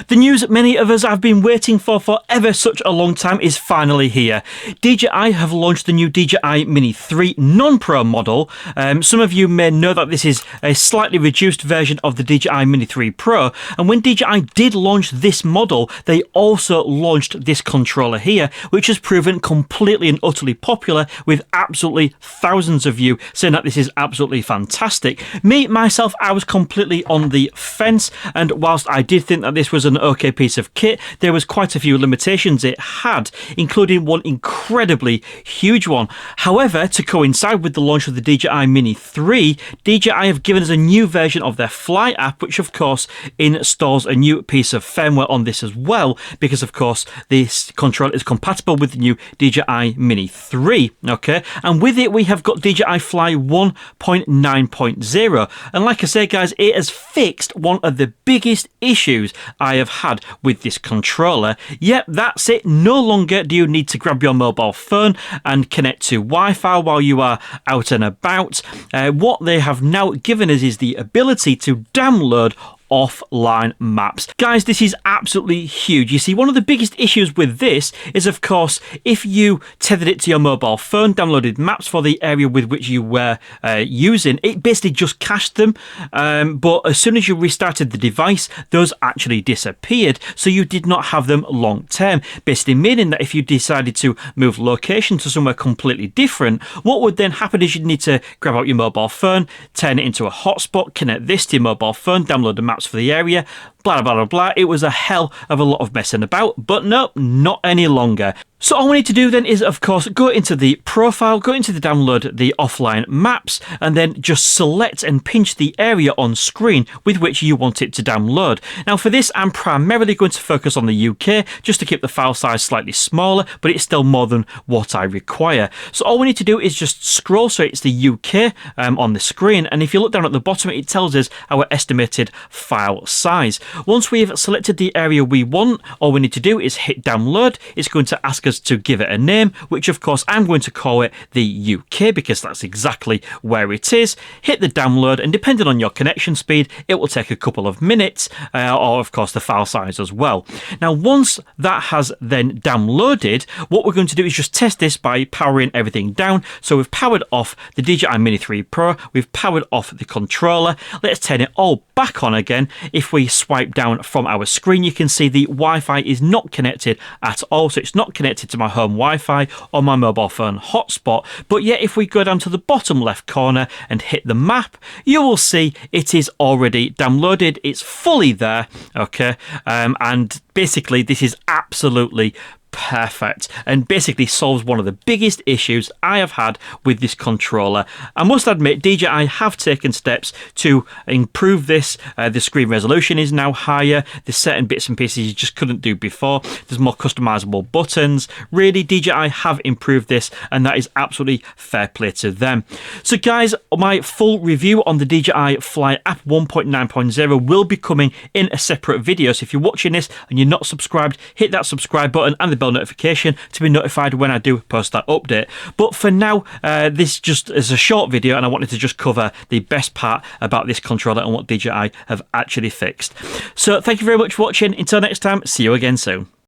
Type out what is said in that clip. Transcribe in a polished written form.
The news many of us have been waiting for ever such a long time is finally here. DJI have launched the new DJI Mini 3 non-Pro model. Some of you may know that this is a slightly reduced version of the DJI Mini 3 Pro, and when DJI did launch this model, they also launched this controller here, which has proven completely and utterly popular, with absolutely thousands of you saying that this is absolutely fantastic. Me, myself, I was completely on the fence, and whilst I did think that this was an okay piece of kit, there was quite a few limitations it had, including one incredibly huge one. However, to coincide with the launch of the DJI Mini 3, DJI have given us a new version of their Fly app, which of course installs a new piece of firmware on this as well, because of course this controller is compatible with the new DJI Mini 3. Okay, and with it we have got DJI Fly 1.9.0, and like I say guys, it has fixed one of the biggest issues I have had with this controller. Yep, that's it. No longer do you need to grab your mobile phone and connect to Wi-Fi while you are out and about. What they have now given us is the ability to download offline maps. Guys, this is absolutely huge. You see, one of the biggest issues with this is, of course, if you tethered it to your mobile phone, downloaded maps for the area with which you were using, it basically just cached them. But as soon as you restarted the device, those actually disappeared. So you did not have them long term, basically meaning that if you decided to move location to somewhere completely different, what would then happen is you'd need to grab out your mobile phone, turn it into a hotspot, connect this to your mobile phone, download the maps for the area, blah blah blah blah. It was a hell of a lot of messing about, but no, not any longer. So all we need to do then is, of course, go into the profile, go into the download the offline maps, and then just select and pinch the area on screen with which you want it to download. Now for this, I'm primarily going to focus on the UK, just to keep the file size slightly smaller, but it's still more than what I require. So all we need to do is just scroll, so it's the UK on the screen, and if you look down at the bottom, it tells us our estimated file size. Once we've selected the area we want, all we need to do is hit download. It's going to ask us to give it a name, which of course I'm going to call it the UK because that's exactly where it is. Hit the download, and depending on your connection speed, it will take a couple of minutes, or of course the file size as well. Now once that has then downloaded, what we're going to do is just test this by powering everything down. So we've powered off the DJI Mini 3 Pro, we've powered off the controller. Let's turn it all back on again. If we swipe down from our screen, you can see the Wi-Fi is not connected at all, so it's not connected to my home Wi-Fi or my mobile phone hotspot. But yet if we go down to the bottom left corner and hit the map, you will see it is already downloaded. It's fully there. Okay, and basically this is absolutely perfect and basically solves one of the biggest issues I have had with this controller. I must admit, DJI have taken steps to improve this. The screen resolution is now higher. There's certain bits and pieces you just couldn't do before. There's more customizable buttons. Really, DJI have improved this, and that is absolutely fair play to them. So guys, my full review on the DJI Fly app 1.9.0 will be coming in a separate video. So if you're watching this and you're not subscribed, hit that subscribe button and the bell notification to be notified when I do post that update. But for now, this just is a short video, and I wanted to just cover the best part about this controller and what DJI have actually fixed. So thank you very much for watching. Until next time, see you again soon.